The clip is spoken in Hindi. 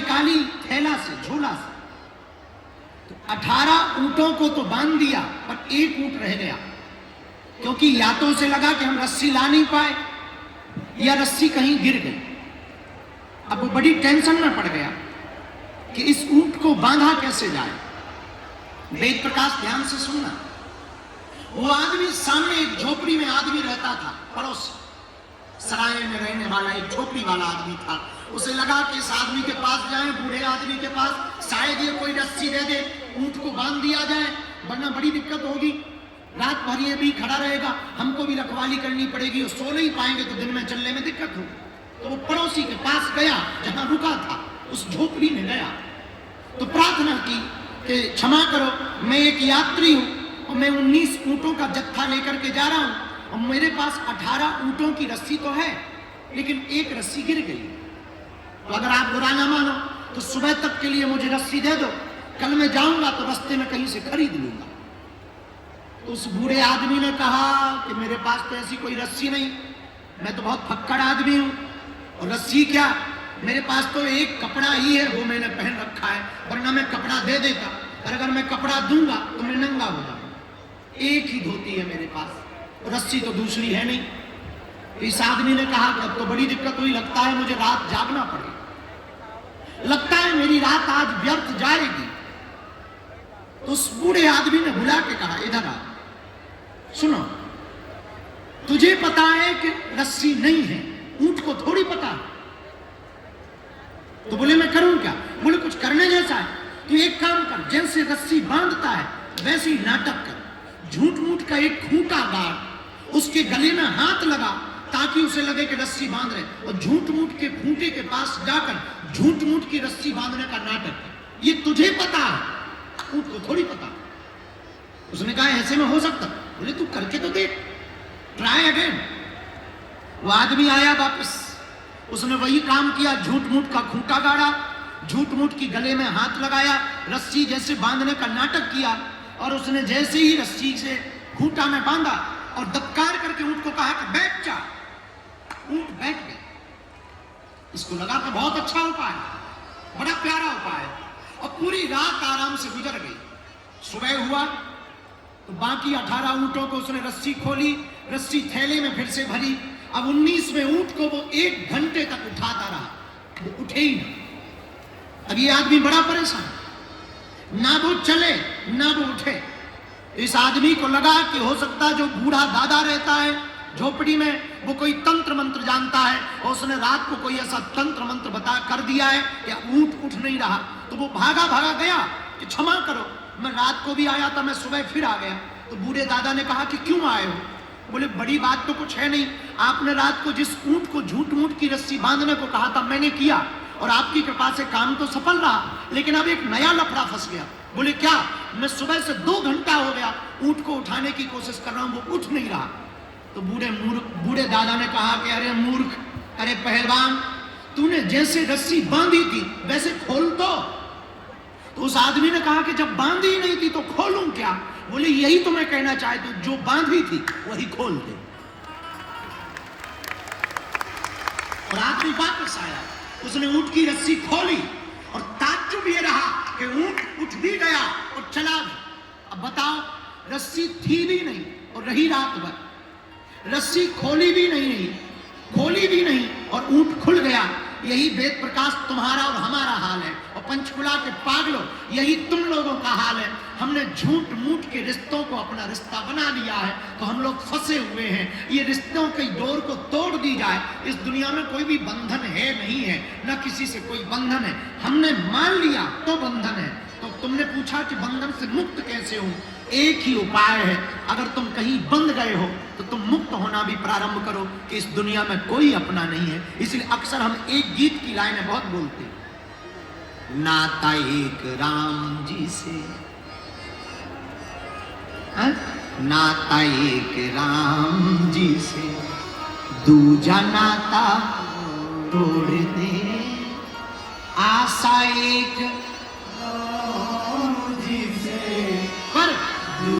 निकाली थैला से, झोला से, तो 18 ऊंटों को तो बांध दिया, पर एक ऊंट रह गया, क्योंकि या तो उसे लगा कि हम रस्सी ला नहीं पाए या रस्सी कहीं गिर गई। अब वो बड़ी टेंशन में पड़ गया कि इस ऊंट को बांधा कैसे जाए। वेद प्रकाश ध्यान से सुनना। वो आदमी, सामने एक झोपड़ी में आदमी रहता था, पड़ोस सराय में रहने वाला एक झोपड़ी वाला आदमी था। उसे लगा कि इस आदमी के पास जाएं, बूढ़े आदमी के पास, शायद ये कोई रस्सी दे दे, ऊंट को बांध दिया जाए, वरना बड़ी दिक्कत होगी, रात भर ये भी खड़ा रहेगा, हमको भी रखवाली करनी पड़ेगी और सो नहीं पाएंगे तो दिन में चलने में दिक्कत होगी। तो वो पड़ोसी के पास गया, जहां रुका था उस झोपड़ी में गया, तो प्रार्थना की कि क्षमा करो, मैं एक यात्री हूं और मैं 19 ऊंटों का जत्था लेकर के जा रहा हूं और मेरे पास 18 ऊंटों की रस्सी तो है, लेकिन एक रस्सी गिर गई। तो अगर आप बुरा ना मानो तो सुबह तक के लिए मुझे रस्सी दे दो, कल मैं जाऊंगा तो रास्ते में कहीं से खरीद लूंगा। तो उस बूढ़े आदमी ने कहा कि मेरे पास तो ऐसी कोई रस्सी नहीं, मैं तो बहुत फक्कड़ आदमी हूं, और रस्सी क्या, मेरे पास तो एक कपड़ा ही है, वो मैंने पहन रखा है, वरना मैं कपड़ा दे देता, और अगर मैं कपड़ा दूंगा तो मैं नंगा हो जाऊंगा, एक ही धोती है मेरे पास, रस्सी तो दूसरी है नहीं। तो इस आदमी ने कहा कि अब तो बड़ी दिक्कत हुई, लगता है मुझे रात जागना पड़ेगा, लगता है मेरी रात आज व्यर्थ जाएगी। तो उस बूढ़े आदमी ने बुला के कहा, इधर आ, सुनो, तुझे पता है कि रस्सी नहीं है, ऊंट को थोड़ी पता है। तो बोले मैं करूं क्या? बोले कुछ करने जैसा है, तू एक काम कर, जैसे रस्सी बांधता है वैसे ही नाटक कर, झूठ मूठ का एक खूंटा गाड़, उसके गले में हाथ लगा ताकि उसे लगे कि रस्सी बांध रहे, और झूठ मूठ के खूंटे के पास जाकर झूठ मूठ की रस्सी बांधने का नाटक कर। ये तुझे पता है, ऊंट को थोड़ी पता। उसने कहा ऐसे में हो सकता? बोले तू करके तो देख, ट्राई अगेन। वो आदमी आया वापस, उसने वही काम किया, झूठ मूठ का खूंटा गाड़ा, झूठ मूठ की गले में हाथ लगाया, रस्सी जैसे बांधने का नाटक किया, और उसने जैसे ही रस्सी से खूंटा में बांधा और दबकार करके ऊंट को कहा कि बैठ जा, ऊंट बैठ गया। इसको लगा कि बहुत अच्छा उपाय है, बड़ा प्यारा उपाय है, और पूरी रात आराम से गुजर गई। सुबह हुआ तो बाकी 18 ऊंटों को उसने रस्सी खोली, रस्सी थैले में फिर से भरी। अब 19वें ऊंट को वो 1 घंटे तक उठाता रहा, वो उठे ही ना। अब ये आदमी बड़ा परेशान, ना वो चले ना वो उठे। इस आदमी को लगा कि हो सकता है जो बूढ़ा दादा रहता है झोपड़ी में, वो कोई तंत्र मंत्र जानता है, और उसने रात को कोई ऐसा तंत्र मंत्र बता कर दिया है कि ऊंट उठ नहीं रहा। तो वो भागा भागा गया कि क्षमा करो, मैं रात को भी आया था, मैं सुबह फिर आ गया। तो बूढ़े दादा ने कहा कि क्यों आए हो? बोले बड़ी बात तो कुछ है नहीं, आपने रात को जिस ऊंट को झूठ मूठ की रस्सी बांधने को कहा था मैंने किया, और आपकी कृपा से काम तो सफल रहा, लेकिन अब एक नया लफड़ा फंस गया। बोले क्या? मैं सुबह से 2 घंटा हो गया ऊंट को उठाने की कोशिश कर रहा हूं, वो उठ नहीं रहा। तो बूढ़े दादा ने कहा कि अरे मूर्ख, अरे पहलवान, तूने जैसे रस्सी बांधी थी वैसे खोल तो उस आदमी ने कहा कि जब बांधी ही नहीं थी तो खोलूं क्या? बोले यही तो मैं कहना चाहता हूं, जो बांधी थी वही खोल दे। और आदमी वापस आया, उसने ऊंट की रस्सी खोली, और ताज्जुब ये रहा कि ऊंट उठ भी गया और चला भी। अब बताओ, रस्सी थी भी नहीं और रही रात भर, रस्सी खोली भी नहीं और ऊंट खुल गया। यही वेद प्रकाश तुम्हारा और हमारा हाल है, और पंचकुला के पागलों, यही तुम लोगों का हाल है। हमने झूठ मूठ के रिश्तों को अपना रिश्ता बना लिया है, तो हम लोग फंसे हुए हैं। ये रिश्तों की डोर को तोड़ दी जाए। इस दुनिया में कोई भी बंधन है नहीं है, न किसी से कोई बंधन है, हमने मान लिया तो बंधन है। तो तुमने पूछा कि बंधन से मुक्त कैसे हूं? एक ही उपाय है, अगर तुम कहीं बंध गए हो तो तुम मुक्त होना भी प्रारंभ करो कि इस दुनिया में कोई अपना नहीं है। इसलिए अक्सर हम एक गीत की लाइनें बहुत बोलते हैं, नाता एक राम जी से, नाता एक राम जी से, दूजा नाता तोड़ दे, आशा एक